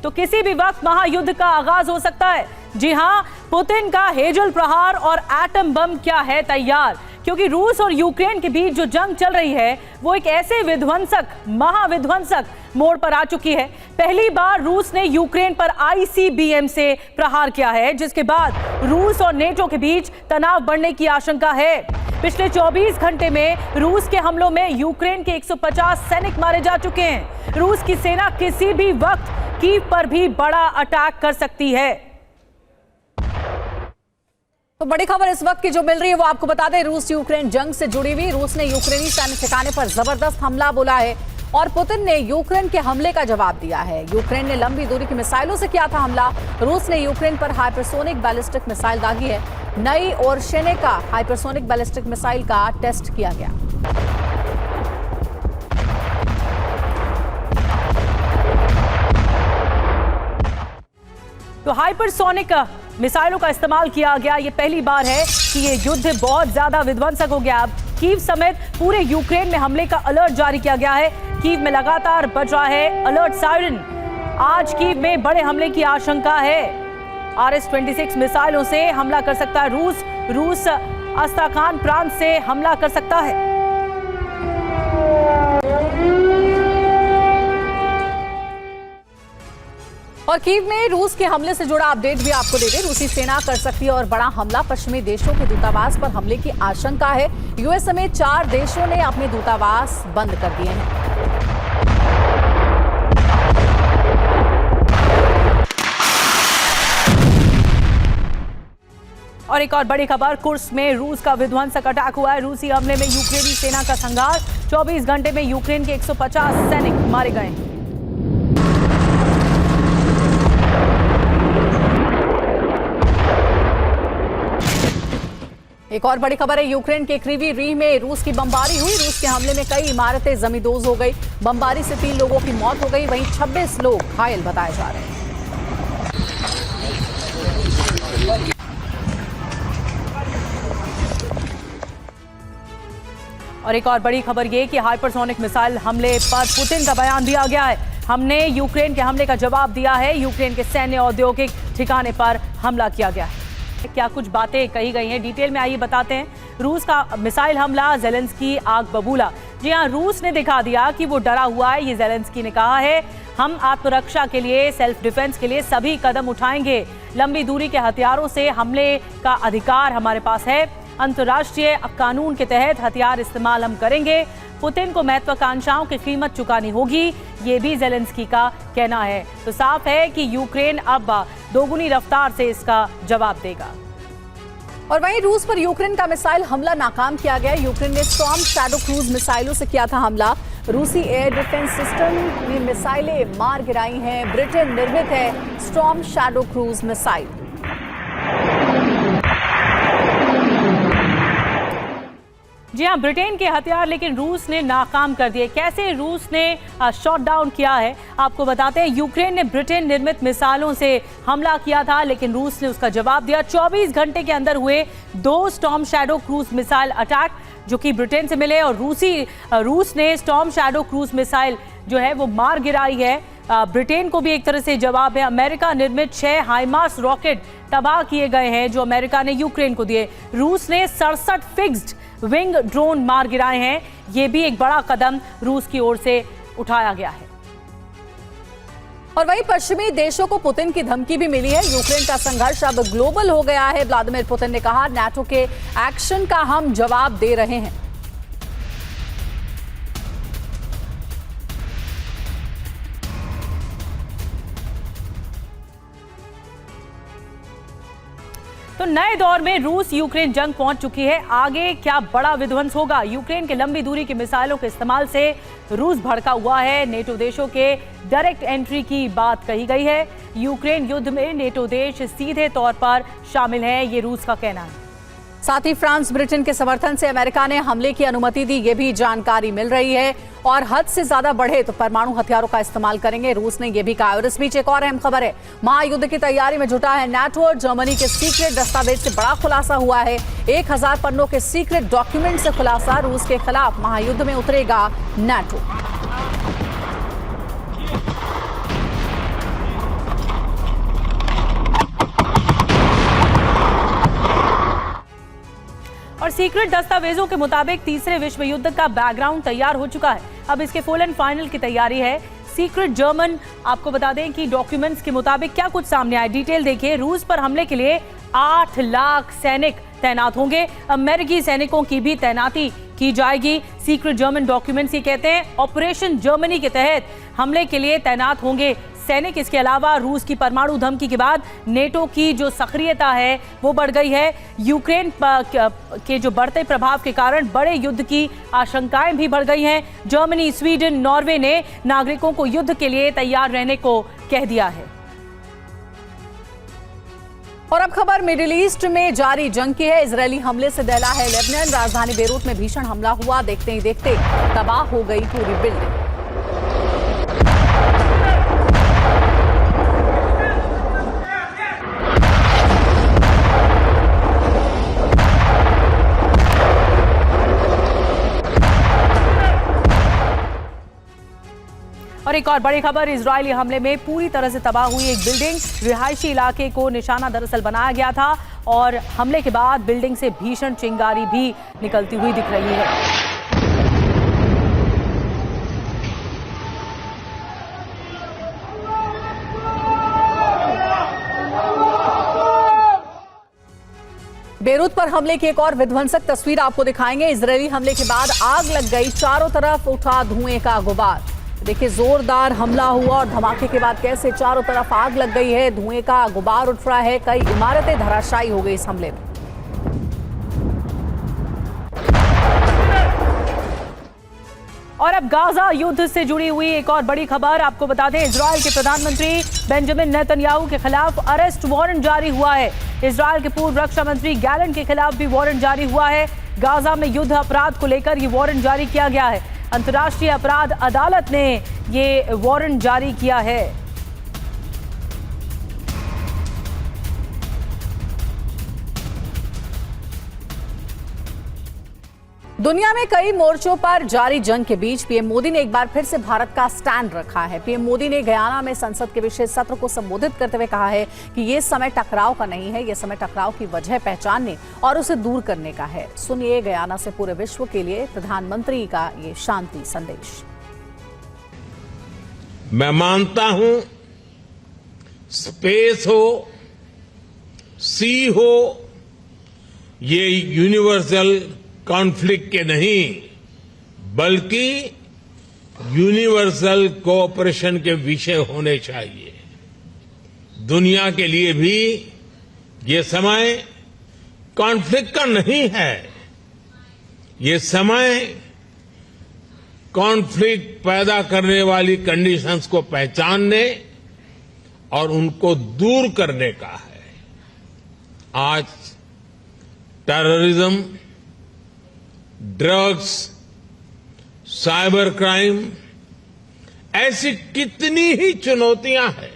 तो किसी भी वक्त महायुद्ध का आगाज हो सकता है। जी हां, पुतिन का हेजल प्रहार और एटम बम क्या है तैयार, क्योंकि रूस और यूक्रेन के बीच जो जंग चल रही है वो एक ऐसे विध्वंसक, महाविध्वंसक मोड़ पर आ चुकी है। पहली बार रूस ने यूक्रेन पर आईसीबीएम से प्रहार किया है, जिसके बाद रूस और नेटो के बीच तनाव बढ़ने की आशंका है। पिछले 24 घंटे में रूस के हमलों में यूक्रेन के 150 सैनिक मारे जा चुके हैं। रूस की सेना किसी भी वक्त कीव पर भी बड़ा अटैक कर सकती है। तो बड़ी खबर इस वक्त की जो मिल रही है वो आपको बता दें, रूस यूक्रेन जंग से जुड़ी हुई। रूस ने यूक्रेनी सैन्य ठिकाने पर जबरदस्त हमला बोला है और पुतिन ने यूक्रेन के हमले का जवाब दिया है। यूक्रेन ने लंबी दूरी की मिसाइलों से किया था हमला। रूस ने यूक्रेन पर हाइपरसोनिक बैलिस्टिक मिसाइल दागी है। नई और शेनेका हाइपरसोनिक बैलिस्टिक मिसाइल का टेस्ट किया गया। तो हाइपरसोनिक मिसाइलों का इस्तेमाल किया गया। ये पहली बार है कि ये युद्ध बहुत ज्यादा विध्वंसक हो गया। अब कीव समेत पूरे यूक्रेन में हमले का अलर्ट जारी किया गया है। कीव में लगातार बज रहा है अलर्ट सायरन। आज कीव में बड़े हमले की आशंका है। RS-26 मिसाइलों से हमला कर सकता है रूस अस्ताखान प्रांत से हमला कर सकता है। और कीव में रूस के हमले से जुड़ा अपडेट भी आपको दे दें। रूसी सेना कर सकती है और बड़ा हमला। पश्चिमी देशों के दूतावास पर हमले की आशंका है। यूएस समेत 4 देशों ने अपने दूतावास बंद कर दिए हैं। और एक और बड़ी खबर, कुर्स्क में रूस का विध्वंसक अटैक हुआ है। रूसी हमले में यूक्रेनी सेना का संघार। 24 घंटे में यूक्रेन के 150 सैनिक मारे गए। एक और बड़ी खबर है, यूक्रेन के क्रीवी रीह में रूस की बमबारी हुई। रूस के हमले में कई इमारतें जमींदोज हो गई। बमबारी से 3 लोगों की मौत हो गई, वहीं 26 लोग घायल बताए जा रहे हैं। और एक और बड़ी खबर ये कि हाइपरसोनिक मिसाइल हमले पर पुतिन का बयान दिया गया है। हमने यूक्रेन के हमले का जवाब दिया है। यूक्रेन के सैन्य औद्योगिक ठिकाने पर हमला किया गया है। क्या कुछ बातें कही गई हैं, डिटेल में आइए बताते हैं। रूस का मिसाइल हमला, ज़ेलेंस्की आग बबूला। जी हां, रूस ने दिखा दिया कि वो डरा हुआ है। ये ज़ेलेंस्की ने कहा है, हम आत्मरक्षा के लिए, सेल्फ डिफेंस के लिए सभी कदम उठाएंगे। लंबी दूरी के हथियारों से हमले का अधिकार हमारे पास है। अंतर्राष्ट्रीय कानून के तहत हथियार इस्तेमाल हम करेंगे। पुतिन को महत्वाकांक्षाओं की कीमत चुकानी होगी, ये भी ज़ेलेंस्की का कहना है। तो साफ है कि यूक्रेन अब दोगुनी रफ्तार से इसका जवाब देगा। और वहीं रूस पर यूक्रेन का मिसाइल हमला नाकाम किया गया। यूक्रेन ने स्टॉर्म शैडो क्रूज मिसाइलों से किया था हमला। रूसी एयर डिफेंस सिस्टम ने मिसाइलें मार गिराई हैं। ब्रिटेन निर्मित है स्टॉर्म शैडो क्रूज मिसाइल। जी हां, ब्रिटेन के हथियार लेकिन रूस ने नाकाम कर दिए। कैसे रूस ने शॉट डाउन किया है आपको बताते हैं। यूक्रेन ने ब्रिटेन निर्मित मिसाइलों से हमला किया था, लेकिन रूस ने उसका जवाब दिया। 24 घंटे के अंदर हुए 2 storm shadow cruise missile attack जो कि ब्रिटेन से मिले, और रूस ने स्टॉर्म शैडो क्रूज मिसाइल जो है वो मार गिराई है। ब्रिटेन को भी एक तरह से जवाब है। अमेरिका निर्मित 6 हाइमार्स रॉकेट तबाह किए गए हैं जो अमेरिका ने यूक्रेन को दिए। रूस ने 67 फिक्स्ड विंग ड्रोन मार गिराए हैं। यह भी एक बड़ा कदम रूस की ओर से उठाया गया है। और वहीं पश्चिमी देशों को पुतिन की धमकी भी मिली है। यूक्रेन का संघर्ष अब ग्लोबल हो गया है। व्लादिमीर पुतिन ने कहा, नाटो के एक्शन का हम जवाब दे रहे हैं। तो नए दौर में रूस यूक्रेन जंग पहुंच चुकी है। आगे क्या बड़ा विध्वंस होगा? यूक्रेन के लंबी दूरी की मिसाइलों के इस्तेमाल से रूस भड़का हुआ है। नेटो देशों के डायरेक्ट एंट्री की बात कही गई है। यूक्रेन युद्ध में नेटो देश सीधे तौर पर शामिल है, ये रूस का कहना है। साथ ही फ्रांस ब्रिटेन के समर्थन से अमेरिका ने हमले की अनुमति दी, ये भी जानकारी मिल रही है। और हद से ज्यादा बढ़े तो परमाणु हथियारों का इस्तेमाल करेंगे, रूस ने यह भी कहा। और इस बीच एक और अहम खबर है, महायुद्ध की तैयारी में जुटा है नाटो। और जर्मनी के सीक्रेट दस्तावेज से बड़ा खुलासा हुआ है। 1000 पन्नों के सीक्रेट डॉक्यूमेंट से खुलासा, रूस के खिलाफ महायुद्ध में उतरेगा नाटो। सीक्रेट दस्तावेजों के मुताबिक तीसरे विश्व युद्ध का बैकग्राउंड तैयार हो चुका है। अब इसके फुल एंड फाइनल की तैयारी है। सीक्रेट जर्मन, आपको बता दें कि डॉक्यूमेंट्स के मुताबिक क्या कुछ सामने आया, डिटेल देखिए। रूस पर हमले के लिए 8 लाख सैनिक तैनात होंगे। अमेरिकी सैनिकों की भी तैनाती की जाएगी। सीक्रेट जर्मन डॉक्यूमेंट्स ये कहते हैं ऑपरेशन जर्मनी के तहत हमले के लिए तैनात होंगे सैनिक। इसके अलावा रूस की परमाणु धमकी के बाद नेटो की जो सक्रियता है वो बढ़ गई है। यूक्रेन के जो बढ़ते प्रभाव के कारण बड़े युद्ध की आशंकाएं भी बढ़ गई हैं। जर्मनी, स्वीडन, नॉर्वे ने नागरिकों को युद्ध के लिए तैयार रहने को कह दिया है। और अब खबर मिडिल ईस्ट में जारी जंग की है। इजरायली हमले से दहला है लेबनान। राजधानी बेरूत में भीषण हमला हुआ। देखते ही देखते तबाह हो गई पूरी बिल्डिंग। और एक और बड़ी खबर, इजरायली हमले में पूरी तरह से तबाह हुई एक बिल्डिंग। रिहायशी इलाके को निशाना दरअसल बनाया गया था और हमले के बाद बिल्डिंग से भीषण चिंगारी भी निकलती हुई दिख रही है। बेरूत पर हमले की एक और विध्वंसक तस्वीर आपको दिखाएंगे। इजरायली हमले के बाद आग लग गई, चारों तरफ उठा धुएं का गुबार। देखिए, जोरदार हमला हुआ और धमाके के बाद कैसे चारों तरफ आग लग गई है, धुएं का गुबार उठ रहा है। कई इमारतें धराशायी हो गई इस हमले में। और अब गाजा युद्ध से जुड़ी हुई एक और बड़ी खबर आपको बता दें। इजराइल के प्रधानमंत्री बेंजामिन नेतन्याहू के खिलाफ अरेस्ट वारंट जारी हुआ है। इजराइल के पूर्व रक्षा मंत्री गैलेंट के खिलाफ भी वारंट जारी हुआ है। गाजा में युद्ध अपराध को लेकर ये वारंट जारी किया गया है। अंतर्राष्ट्रीय अपराध अदालत ने ये वारंट जारी किया है। दुनिया में कई मोर्चों पर जारी जंग के बीच पीएम मोदी ने एक बार फिर से भारत का स्टैंड रखा है। पीएम मोदी ने गयाना में संसद के विशेष सत्र को संबोधित करते हुए कहा है कि ये समय टकराव का नहीं है, ये समय टकराव की वजह पहचानने और उसे दूर करने का है। सुनिए गयाना से पूरे विश्व के लिए प्रधानमंत्री का ये शांति संदेश। मैं मानता हूं स्पेस हो, सी हो, ये यूनिवर्सल कॉन्फ्लिक्ट के नहीं बल्कि यूनिवर्सल कोऑपरेशन के विषय होने चाहिए। दुनिया के लिए भी ये समय कॉन्फ्लिक्ट का नहीं है, ये समय कॉन्फ्लिक्ट पैदा करने वाली कंडीशंस को पहचानने और उनको दूर करने का है। आज टेररिज्म, ड्रग्स, साइबर क्राइम, ऐसी कितनी ही चुनौतियां हैं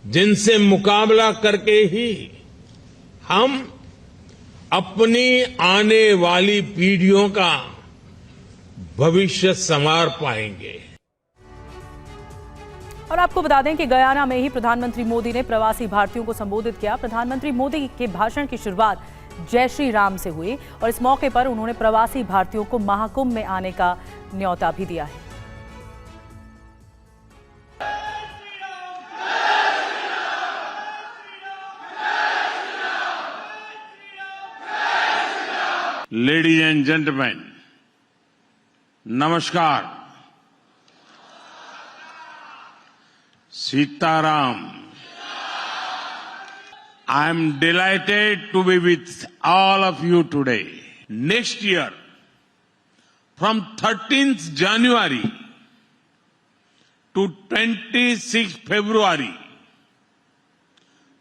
जिनसे मुकाबला करके ही हम अपनी आने वाली पीढ़ियों का भविष्य संवार पाएंगे। और आपको बता दें कि गयाना में ही प्रधानमंत्री मोदी ने प्रवासी भारतीयों को संबोधित किया। प्रधानमंत्री मोदी के भाषण की शुरुआत जय श्री राम से हुई और इस मौके पर उन्होंने प्रवासी भारतीयों को महाकुंभ में आने का न्योता भी दिया है। लेडीज एंड जेंटलमैन, नमस्कार। Sitaram. I am delighted to be with all of you today. Next year, from 13th January to 26th February,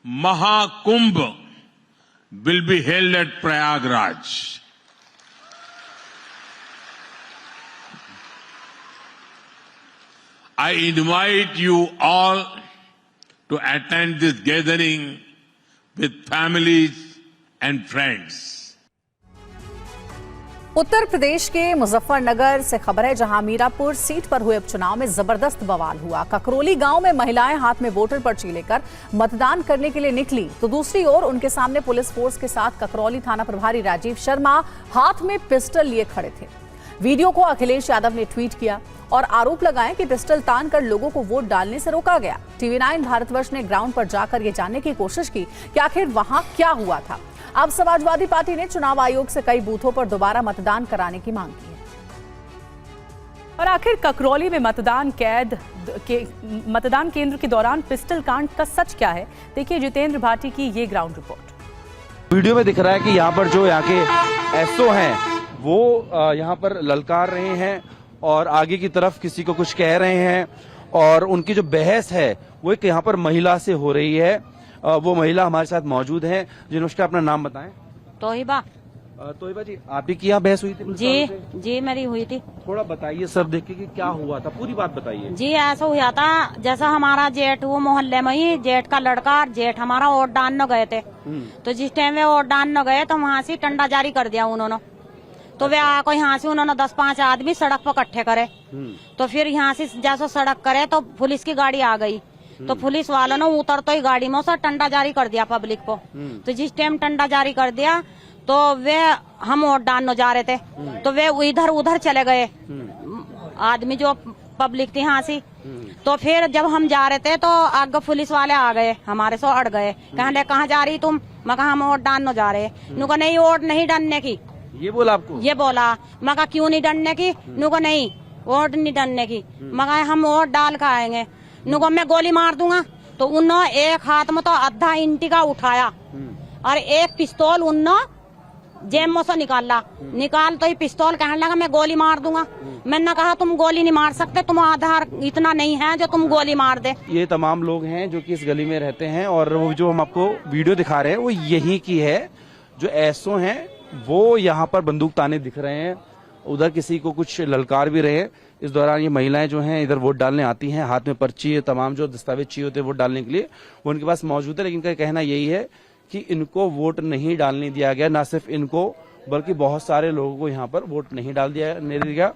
Mahakumbh will be held at Prayagraj. I invite you all to attend this gathering with families and friends. Uttar Pradesh के मुजफ्फरनगर से खबर है, जहां Mirapur seat पर हुए उपचुनाव में जबरदस्त बवाल हुआ। ककरोली गांव में महिलाएं हाथ में वोटर पर्ची लेकर मतदान करने के लिए निकली, तो दूसरी ओर उनके सामने पुलिस फोर्स के साथ ककरौली थाना प्रभारी राजीव शर्मा हाथ में पिस्टल लिए खड़े थे। वीडियो को अखिलेश यादव ने ट्वीट किया और आरोप लगाए कि पिस्टल तान कर लोगों को वोट डालने से रोका गया। TV9 भारतवर्ष ने ग्राउंड पर जाकर ये जानने की कोशिश की कि आखिर वहां क्या हुआ था। अब समाजवादी पार्टी ने चुनाव आयोग से कई बूथों पर दोबारा मतदान कराने की मांग की है। और आखिर ककरौली में मतदान केंद्र के दौरान पिस्टल कांड का सच क्या है, देखिए जितेंद्र भाटी की ये ग्राउंड रिपोर्ट। वीडियो में दिख रहा है कि यहाँ पर जो यहाँ के एसओ हैं वो यहाँ पर ललकार रहे हैं और आगे की तरफ किसी को कुछ कह रहे हैं, और उनकी जो बहस है वो एक यहाँ पर महिला से हो रही है। वो महिला हमारे साथ मौजूद हैं। जिन्होंने अपना नाम बताएं। तोहिबा। तोहिबा जी, आप ही की यहाँ बहस हुई थी? जी मेरी हुई थी। थोड़ा बताइए सब देखिए कि क्या हुआ था, पूरी बात बताइए। जी ऐसा हुआ था, जैसा हमारा जेठ वो मोहल्ले में ही जेठ का लड़का जेठ हमारा वोट डालने गए थे, तो जिस टाइम वे वोट डालने गए तो वहाँ से डंडा जारी कर दिया उन्होंने। तो वे आको यहाँ से उन्होंने 10-5 आदमी सड़क पर इकट्ठे करे, तो फिर यहाँ से जैसा सड़क करे तो पुलिस की गाड़ी आ गई, तो पुलिस वालों ने उतर तो ही गाड़ी में से टंडा जारी कर दिया पब्लिक को। तो जिस टाइम टंडा जारी कर दिया तो वे हम वोट डालने जा रहे थे, तो वे इधर उधर चले गए आदमी जो पब्लिक थी यहाँ से। तो फिर जब हम जा रहे थे तो आगे पुलिस वाले आ गए, हमारे से अड़ गए, कहने कहाँ जा रही तुम? मैं कहा हम वोट डालने जा रहे। नुको नहीं वोट नहीं डालने की। ये बोला आपको? ये बोला। मैं कहा क्यों नहीं डालने की? नुको नहीं वोट नहीं डालने की। मैं कहा हम वोट डाल कर आएंगे। नुको मैं गोली मार दूंगा। तो उन्होंने एक हाथ में तो आधा इंटी का उठाया और एक पिस्तौल उन्होंने जेब में से निकाल तो ही पिस्तौल कहने लगा मैं गोली मार दूंगा। मैंने कहा तुम गोली नहीं मार सकते, तुम आधार इतना नहीं है जो तुम गोली मार दे। ये तमाम लोग हैं जो कि इस गली में रहते हैं, और वो जो हम आपको वीडियो दिखा रहे हैं वो यही की है। जो एसओ हैं वो यहाँ पर बंदूक ताने दिख रहे हैं, उधर किसी को कुछ ललकार भी रहे। इस दौरान ये महिलाएं जो हैं इधर वोट डालने आती हैं, हाथ में पर्ची, तमाम जो दस्तावेज चाहिए होते हैं वोट डालने के लिए वो उनके पास मौजूद है। लेकिन इनका कहना यही है कि इनको वोट नहीं डालने दिया गया। ना सिर्फ इनको बल्कि बहुत सारे लोगों को यहाँ पर वोट नहीं दिया गया,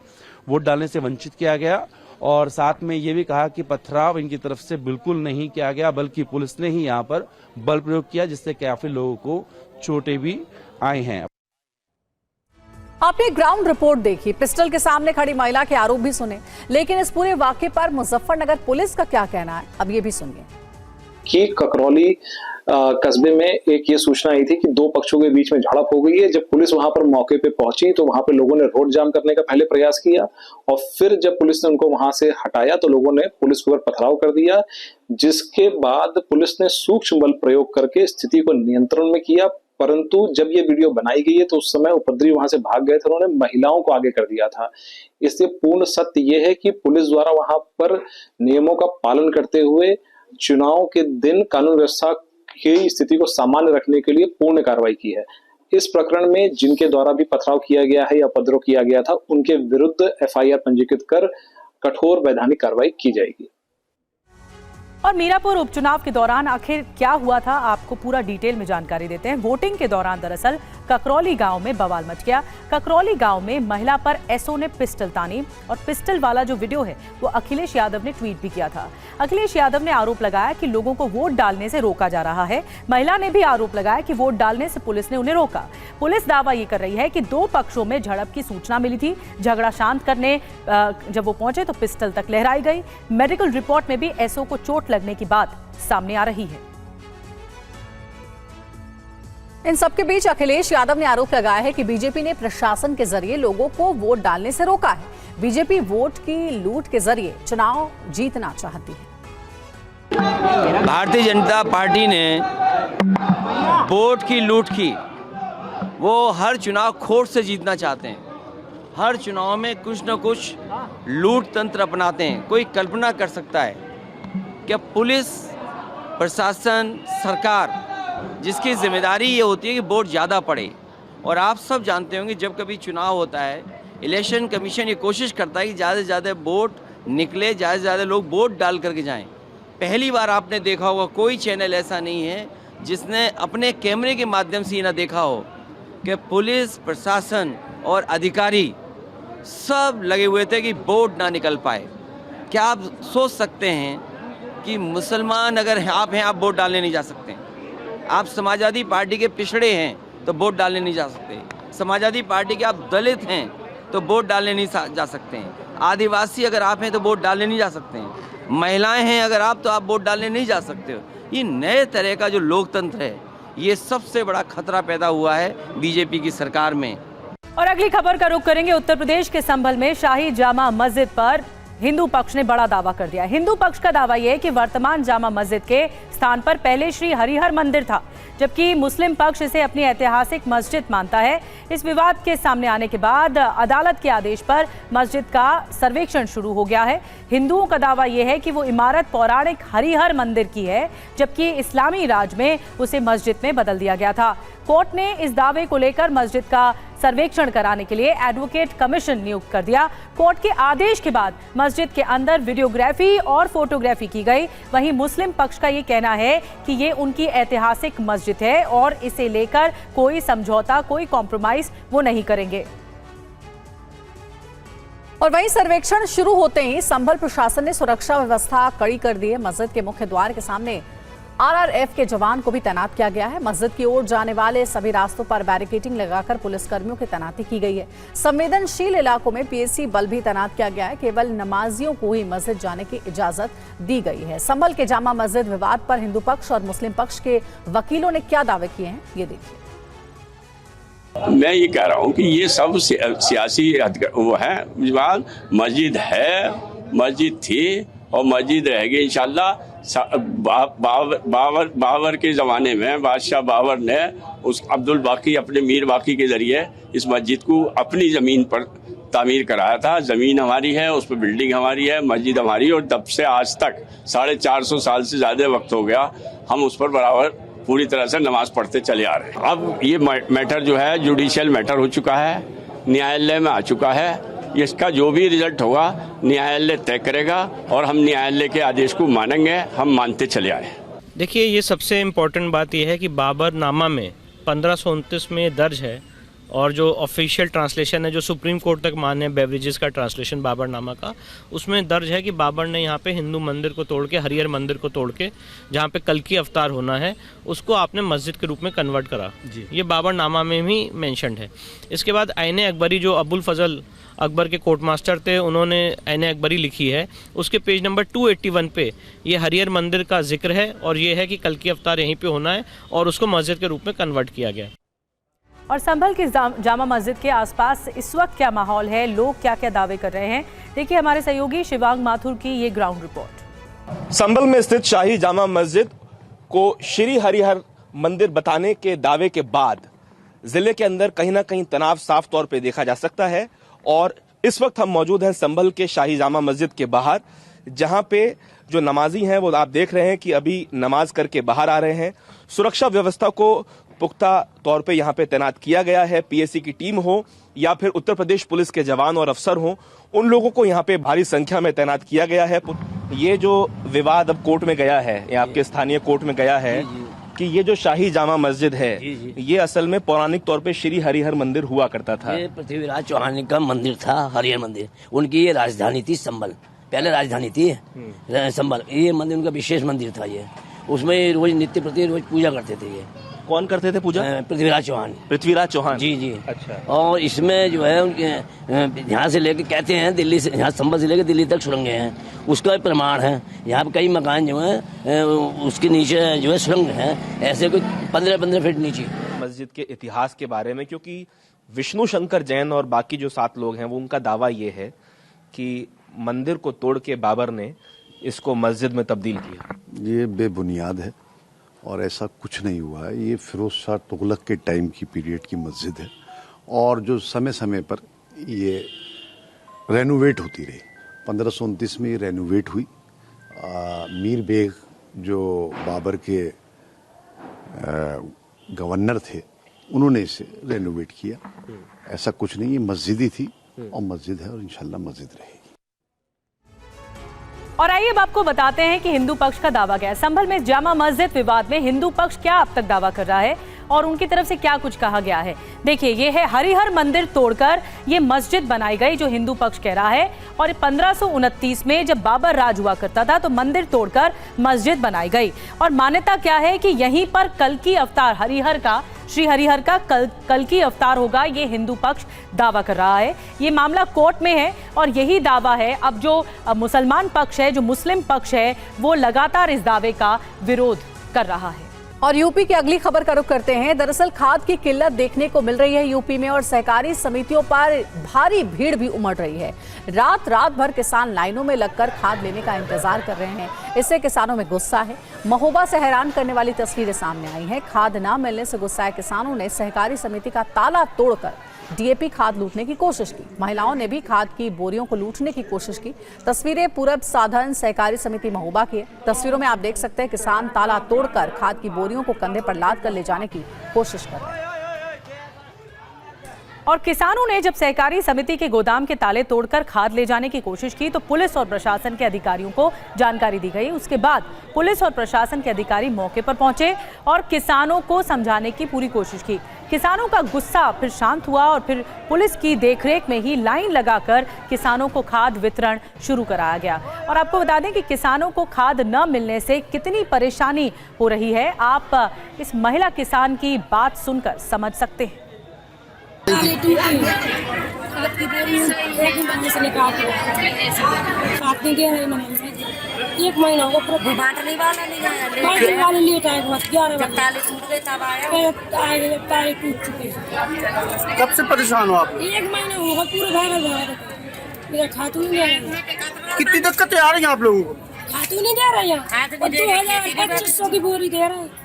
वोट डालने से वंचित किया गया। और साथ में ये भी कहा कि पथराव इनकी तरफ से बिल्कुल नहीं किया गया, बल्कि पुलिस ने ही यहाँ पर बल प्रयोग किया, जिससे काफी लोगों को चोटें भी आई हैं। आपने ग्राउंड रिपोर्ट देखी, पिस्टल के सामने खड़ी महिला के आरोप भी सुने, लेकिन इस पूरे वाकये पर मुजफ्फरनगर पुलिस का क्या कहना है, अब ये भी सुनिए। कि ककरौली कस्बे में एक ये सूचना आई थी कि दो पक्षों के बीच में झड़प हो गई है। जब पुलिस वहां पर मौके पे पहुंची तो वहां पे लोगों ने रोड जाम करने का पहले प्रयास किया, और फिर जब पुलिस ने उनको वहां से हटाया तो लोगों ने पुलिस के ऊपर पथराव कर दिया, जिसके बाद पुलिस ने सूक्ष्म बल प्रयोग करके स्थिति को नियंत्रण में किया। परंतु जब ये वीडियो बनाई गई है तो उस समय उपद्रवी वहां से भाग गए थे, उन्होंने महिलाओं को आगे कर दिया था। इसलिए पूर्ण सत्य ये है कि पुलिस द्वारा वहां पर नियमों का पालन करते हुए चुनाव के दिन कानून व्यवस्था की स्थिति को सामान्य रखने के लिए पूर्ण कार्रवाई की है। इस प्रकरण में जिनके द्वारा भी पथराव किया गया है या उपद्रव किया गया था, उनके विरुद्ध FIR पंजीकृत कर कठोर वैधानिक कार्रवाई की जाएगी। और मीरापुर उपचुनाव के दौरान आखिर क्या हुआ था, आपको पूरा डिटेल में जानकारी देते हैं। वोटिंग के दौरान दरअसल ककरौली गांव में बवाल मच गया। ककरौली गांव में महिला पर एसओ ने पिस्टल तानी, और पिस्टल वाला जो वीडियो है वो अखिलेश यादव ने ट्वीट भी किया था। अखिलेश यादव ने आरोप लगाया कि लोगों को वोट डालने से रोका जा रहा है। महिला ने भी आरोप लगाया कि वोट डालने से पुलिस ने उन्हें रोका। पुलिस दावा ये कर रही है कि दो पक्षों में झड़प की सूचना मिली थी। झगड़ा शांत करने जब वो पहुंचे तो पिस्टल तक लहराई गई। मेडिकल रिपोर्ट में भी एसओ को चोट लगने की बात सामने आ रही है। इन सबके बीच अखिलेश यादव ने आरोप लगाया है कि बीजेपी ने प्रशासन के जरिए लोगों को वोट डालने से रोका है। बीजेपी वोट की लूट के जरिए चुनाव जीतना चाहती है। भारतीय जनता पार्टी ने वोट की लूट की। वो हर चुनाव खोट से जीतना चाहते हैं। हर चुनाव में कुछ न कुछ लूट तंत्र अपनाते हैं। कोई कल्पना कर सकता है कि पुलिस, प्रशासन, सरकार जिसकी जिम्मेदारी ये होती है कि वोट ज़्यादा पड़े, और आप सब जानते होंगे जब कभी चुनाव होता है इलेक्शन कमीशन ये कोशिश करता है कि ज़्यादा से ज़्यादा वोट निकले, ज़्यादा से ज़्यादा लोग वोट डाल करके जाएं। पहली बार आपने देखा होगा कोई चैनल ऐसा नहीं है जिसने अपने कैमरे के माध्यम से ये ना देखा हो कि पुलिस प्रशासन और अधिकारी सब लगे हुए थे कि वोट ना निकल पाए। क्या आप सोच सकते हैं कि मुसलमान अगर आप हैं, आप वोट डालने नहीं जा सकते? आप समाजवादी पार्टी के पिछड़े हैं तो वोट डालने नहीं जा सकते। समाजवादी पार्टी के आप दलित हैं तो वोट डालने नहीं जा सकते हैं। आदिवासी अगर आप हैं तो वोट डालने नहीं जा सकते हैं। महिलाएं हैं अगर आप, तो आप वोट डालने नहीं जा सकते हो। ये नए तरह का जो लोकतंत्र है, ये सबसे बड़ा खतरा पैदा हुआ है बीजेपी की सरकार में। और अगली खबर का रुख करेंगे उत्तर प्रदेश के संभल में शाही जामा मस्जिद पर हिंदू पक्ष ने बड़ा दावा कर दिया। हिंदू पक्ष का दावा यह है कि वर्तमान जामा मस्जिद के स्थान पर पहले श्री हरिहर मंदिर था, जबकि मुस्लिम पक्ष इसे अपनी ऐतिहासिक मस्जिद मानता है। इस विवाद के सामने आने के बाद अदालत के आदेश पर मस्जिद का सर्वेक्षण शुरू हो गया है। हिंदुओं का दावा यह है कि वो इमारत पौराणिक हरिहर मंदिर की है, जबकि इस्लामी राज में उसे मस्जिद में बदल दिया गया था। कोर्ट ने इस दावे को लेकर मस्जिद का सर्वेक्षण कराने के लिए एडवोकेट कमीशन नियुक्त कर दिया। कोर्ट के आदेश के बाद मस्जिद के अंदर वीडियोग्राफी और फोटोग्राफी की गई। वहीं मुस्लिम पक्ष का ये कहना है कि ये उनकी ऐतिहासिक मस्जिद है और इसे लेकर कोई समझौता, कोई कॉम्प्रोमाइज वो नहीं करेंगे। और वहीं सर्वेक्षण शुरू होते ही संभल प्रशासन ने सुरक्षा व्यवस्था कड़ी कर दी है। मस्जिद के मुख्य द्वार के सामने आरआरएफ के जवान को भी तैनात किया गया है। मस्जिद की ओर जाने वाले सभी रास्तों पर बैरिकेडिंग लगाकर पुलिसकर्मियों की तैनाती की गई है। संवेदनशील इलाकों में पीएसी बल भी तैनात किया गया है। केवल नमाजियों को ही मस्जिद जाने की इजाजत दी गई है। संभल के जामा मस्जिद विवाद पर हिंदू पक्ष और मुस्लिम पक्ष के वकीलों ने क्या दावे किए हैं, ये देखिए। मैं ये कह रहा हूँ कि ये सब सियासी वो है विवाद। मस्जिद है, मस्जिद थी और मस्जिद रहेगी इंशाल्लाह। बाबर के ज़माने में बादशाह बाबर ने उस अब्दुल बाकी अपने मीर बाकी के ज़रिए इस मस्जिद को अपनी ज़मीन पर तामीर कराया था। ज़मीन हमारी है, उस पर बिल्डिंग हमारी है, मस्जिद हमारी, और तब से आज तक 450 साल से ज़्यादा वक्त हो गया हम उस पर बराबर पूरी तरह से नमाज पढ़ते चले आ रहे हैं। अब ये मैटर जो है जुडिशियल मैटर हो चुका है, न्यायालय में आ चुका है। इसका जो भी रिजल्ट होगा न्यायालय तय करेगा और हम न्यायालय के आदेश को मानेंगे, हम मानते चले आए। देखिए, ये सबसे इम्पोर्टेंट बात यह है कि बाबरनामा में 1529 में दर्ज है और जो ऑफिशियल ट्रांसलेशन है जो सुप्रीम कोर्ट तक मान्य बेवरेजेस का ट्रांसलेशन बाबरनामा का, उसमें दर्ज है कि बाबर ने यहाँ पे हिंदू मंदिर को तोड़ के, हरिहर मंदिर को तोड़ के, जहाँ पे कल्कि अवतार होना है, उसको आपने मस्जिद के रूप में कन्वर्ट करा। ये बाबरनामा में भी मेंशन्ड है। इसके बाद आईने अकबरी, जो अबुल फजल अकबर के कोर्ट मास्टर थे, उन्होंने आईने अकबरी लिखी है। उसके पेज नंबर 281 पे ये हरिहर मंदिर का जिक्र है और ये है कि कल्कि अवतार यहीं पे होना है और उसको मस्जिद के रूप में कन्वर्ट किया गया। और संभल की जामा मस्जिद के आसपास इस वक्त क्या माहौल है, लोग क्या क्या दावे कर रहे हैं, देखिए हमारे सहयोगी शिवांग माथुर की ये ग्राउंड रिपोर्ट। संभल में स्थित शाही जामा मस्जिद को श्री हरिहर मंदिर बताने के दावे के बाद जिले के अंदर कहीं ना कहीं तनाव साफ तौर पे देखा जा सकता है। और इस वक्त हम मौजूद हैं संभल के शाही जामा मस्जिद के बाहर, जहां पे जो नमाजी हैं वो आप देख रहे हैं कि अभी नमाज करके बाहर आ रहे हैं। सुरक्षा व्यवस्था को पुख्ता तौर पे यहाँ पे तैनात किया गया है। पीएसी की टीम हो या फिर उत्तर प्रदेश पुलिस के जवान और अफसर हो, उन लोगों को यहाँ पे भारी संख्या में तैनात किया गया है। ये जो विवाद अब कोर्ट में गया है, ये आपके स्थानीय कोर्ट में गया है कि ये जो शाही जामा मस्जिद है, ये असल में पौराणिक तौर पे श्री हरिहर मंदिर हुआ करता था। ये पृथ्वीराज चौहान का मंदिर था, हरिहर मंदिर। उनकी ये राजधानी थी संभल, पहले राजधानी थी संभल। ये मंदिर उनका विशेष मंदिर था। ये उसमें रोज नित्य प्रति रोज पूजा करते थे। ये कौन करते थे पूजा? पृथ्वीराज चौहान। पृथ्वीराज चौहान, जी जी। अच्छा। और इसमें जो है उनके यहाँ से लेके कहते हैं दिल्ली से, यहाँ संभल से लेके दिल्ली तक सुरंगें हैं, उसका भी प्रमाण है। यहाँ पे कई मकान जो है उसके नीचे जो है सुरंग है, ऐसे कोई 15-15 फीट नीचे। मस्जिद के इतिहास के बारे में, क्योंकि विष्णु शंकर जैन और बाकी जो 7 लोग हैं वो, उनका दावा ये है कि मंदिर को तोड़ के बाबर ने इसको मस्जिद में तब्दील किया। ये बेबुनियाद है और ऐसा कुछ नहीं हुआ है। ये फिरोज शाह तुगलक के टाइम की पीरियड की मस्जिद है और जो समय समय पर ये रेनोवेट होती रही। 1529 में ये रेनोवेट हुई। मीर बेग जो बाबर के गवर्नर थे, उन्होंने इसे रेनोवेट किया। ऐसा कुछ नहीं, ये मस्जिद ही थी और मस्जिद है और इंशाल्लाह मस्जिद रहेगी। और आइए अब आपको बताते हैं कि हिंदू पक्ष का दावा क्या है। संभल में जामा मस्जिद विवाद में हिंदू पक्ष क्या अब तक दावा कर रहा है, और उनकी तरफ से क्या कुछ कहा गया है। देखिए, ये है हरिहर मंदिर तोड़कर ये मस्जिद बनाई गई, जो हिंदू पक्ष कह रहा है। और 1529 में जब बाबर राज हुआ करता था तो मंदिर तोड़कर मस्जिद बनाई गई। और मान्यता क्या है कि यहीं पर कल्कि अवतार हरिहर का, श्री हरिहर का कल्कि अवतार होगा, ये हिंदू पक्ष दावा कर रहा है। ये मामला कोर्ट में है और यही दावा है अब जो मुसलमान पक्ष है, जो मुस्लिम पक्ष है, वो लगातार इस दावे का विरोध कर रहा है। और यूपी की अगली खबर का रुख करते हैं। दरअसल खाद की किल्लत देखने को मिल रही है यूपी में और सहकारी समितियों पर भारी भीड़ भी उमड़ रही है। रात भर किसान लाइनों में लगकर खाद लेने का इंतजार कर रहे हैं। इससे किसानों में गुस्सा है। महोबा से हैरान करने वाली तस्वीरें सामने आई हैं। खाद न मिलने से गुस्साए किसानों ने सहकारी समिति का ताला तोड़कर डीएपी खाद लूटने की कोशिश की। महिलाओं ने भी खाद की बोरियों को लूटने की कोशिश की। तस्वीरें पूरब साधन सहकारी समिति महोबा की है। तस्वीरों में आप देख सकते हैं किसान ताला तोड़कर खाद की बोरियों को कंधे पर लाद कर ले जाने की कोशिश कर रहे हैं। और किसानों ने जब सहकारी समिति के गोदाम के ताले तोड़कर खाद ले जाने की कोशिश की तो पुलिस और प्रशासन के अधिकारियों को जानकारी दी गई। उसके बाद पुलिस और प्रशासन के अधिकारी मौके पर पहुंचे और किसानों को समझाने की पूरी कोशिश की। किसानों का गुस्सा फिर शांत हुआ और फिर पुलिस की देखरेख में ही लाइन लगाकर किसानों को खाद वितरण शुरू कराया गया। और आपको बता दें कि किसानों को खाद न मिलने से कितनी परेशानी हो रही है, आप इस महिला किसान की बात सुनकर समझ सकते हैं। खाद की बोरी एक महीने से निकालते खाद नहीं दे रहे ना, एक महीना हो गया बांटने वाला लेट आए 11 बजे टूट चुके। कब से परेशान हो आप? एक महीना होगा पूरे भाग मेरा खातू नहीं दे रहा। कितनी दिक्कतें आ रही हैं आप लोगों को? खातू नहीं दे रहे हैं, 2500 की बोरी दे रहे हैं।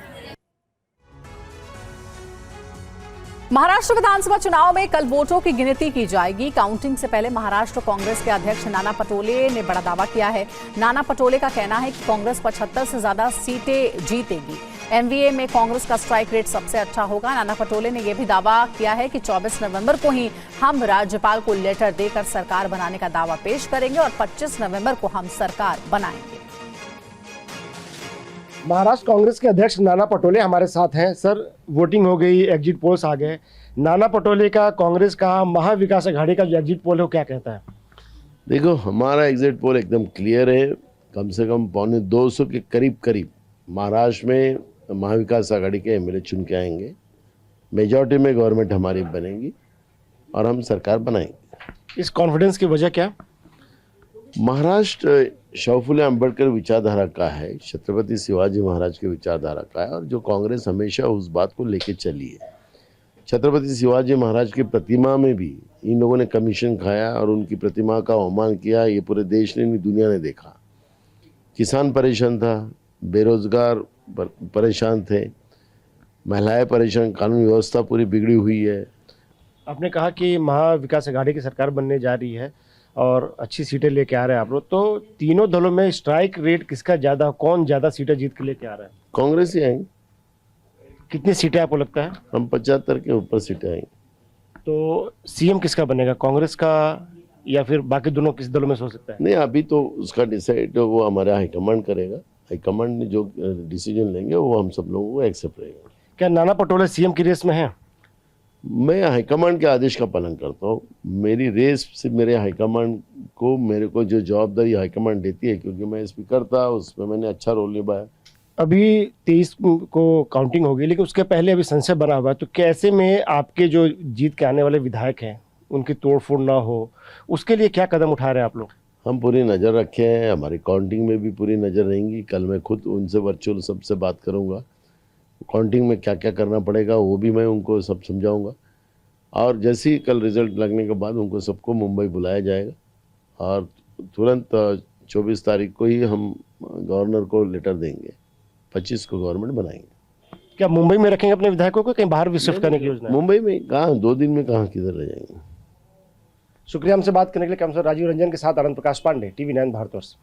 महाराष्ट्र विधानसभा चुनाव में कल वोटों की गिनती की जाएगी। काउंटिंग से पहले महाराष्ट्र कांग्रेस के अध्यक्ष नाना पटोले ने बड़ा दावा किया है। नाना पटोले का कहना है कि कांग्रेस 75 से ज्यादा सीटें जीतेगी। एमवीए में कांग्रेस का स्ट्राइक रेट सबसे अच्छा होगा। नाना पटोले ने यह भी दावा किया है कि 24 नवंबर को ही हम राज्यपाल को लेटर देकर सरकार बनाने का दावा पेश करेंगे और 25 नवंबर को हम सरकार बनाएंगे। महाराष्ट्र कांग्रेस के अध्यक्ष नाना पटोले हमारे साथ हैं। सर, वोटिंग हो गई, एग्जिट पोल्स आ गए। नाना पटोले का कांग्रेस का महाविकास अघाड़ी का जो एग्जिट पोल है वो क्या कहता है? देखो, हमारा एग्जिट पोल एकदम क्लियर है। कम से कम 250 के करीब महाराष्ट्र में महाविकास अघाड़ी के एमएलए चुन के आएंगे। मेजॉरिटी में गवर्नमेंट हमारी बनेगी और हम सरकार बनाएंगे। इस कॉन्फिडेंस की वजह क्या? महाराष्ट्र शाहू फुले अम्बेडकर विचारधारा का है, छत्रपति शिवाजी महाराज के विचारधारा का है और जो कांग्रेस हमेशा उस बात को लेके चली है। छत्रपति शिवाजी महाराज की प्रतिमा में भी इन लोगों ने कमीशन खाया और उनकी प्रतिमा का अवमान किया। ये पूरे देश ने, दुनिया ने देखा। किसान परेशान था, बेरोजगार परेशान थे, महिलाएं परेशान, कानून व्यवस्था पूरी बिगड़ी हुई है। आपने कहा कि महाविकास अघाड़ी की सरकार बनने जा रही है और अच्छी सीटें लेके आ रहे हैं आप लोग, तो तीनों दलों में स्ट्राइक रेट किसका ज्यादा, कौन ज्यादा सीटें जीत के लेके आ रहा है? कांग्रेस ही आएंगे। कितनी सीटें आपको लगता है? हम 75 के ऊपर सीटें आएंगी। तो सीएम किसका बनेगा, कांग्रेस का या फिर बाकी दोनों किस दलों में हो सकता है? नहीं, अभी तो उसका डिसाइड वो हमारा हाईकमांड करेगा। हाईकमांड ने जो डिसीजन लेंगे वो हम सब लोगों को एक्सेप्ट रहेगा। क्या नाना पटोले सीएम की रेस में है? मैं हाईकमांड के आदेश का पालन करता हूँ। मेरी रेस से मेरे हाईकमांड को, मेरे को जो जवाबदारी हाईकमांड देती है, क्योंकि मैं स्पीकर था, उसमें मैंने अच्छा रोल निभाया। अभी 23 को काउंटिंग होगी, लेकिन उसके पहले अभी संसद बना हुआ है, तो कैसे में आपके जो जीत के आने वाले विधायक हैं उनकी तोड़फोड़ ना हो, उसके लिए क्या कदम उठा रहे हैं आप लोग? हम पूरी नज़र रखे हैं, हमारी काउंटिंग में भी पूरी नज़र रहेंगी। कल मैं खुद उनसे वर्चुअल सबसे बात करूँगा। काउंटिंग में क्या क्या करना पड़ेगा वो भी मैं उनको सब समझाऊंगा और जैसे ही कल रिजल्ट लगने के बाद उनको सबको मुंबई बुलाया जाएगा और तुरंत 24 तारीख को ही हम गवर्नर को लेटर देंगे। 25 को गवर्नमेंट बनाएंगे। क्या मुंबई में रखेंगे अपने विधायकों को, कहीं बाहर भी शिफ्ट करने की योजना है? मुंबई में कहाँ, 2 दिन में कहाँ, किधर रह जाएंगे। शुक्रिया हमसे बात करने के लिए। कैमरामैन राजीव रंजन के साथ आनंद प्रकाश पांडे, TV9 भारतवर्ष।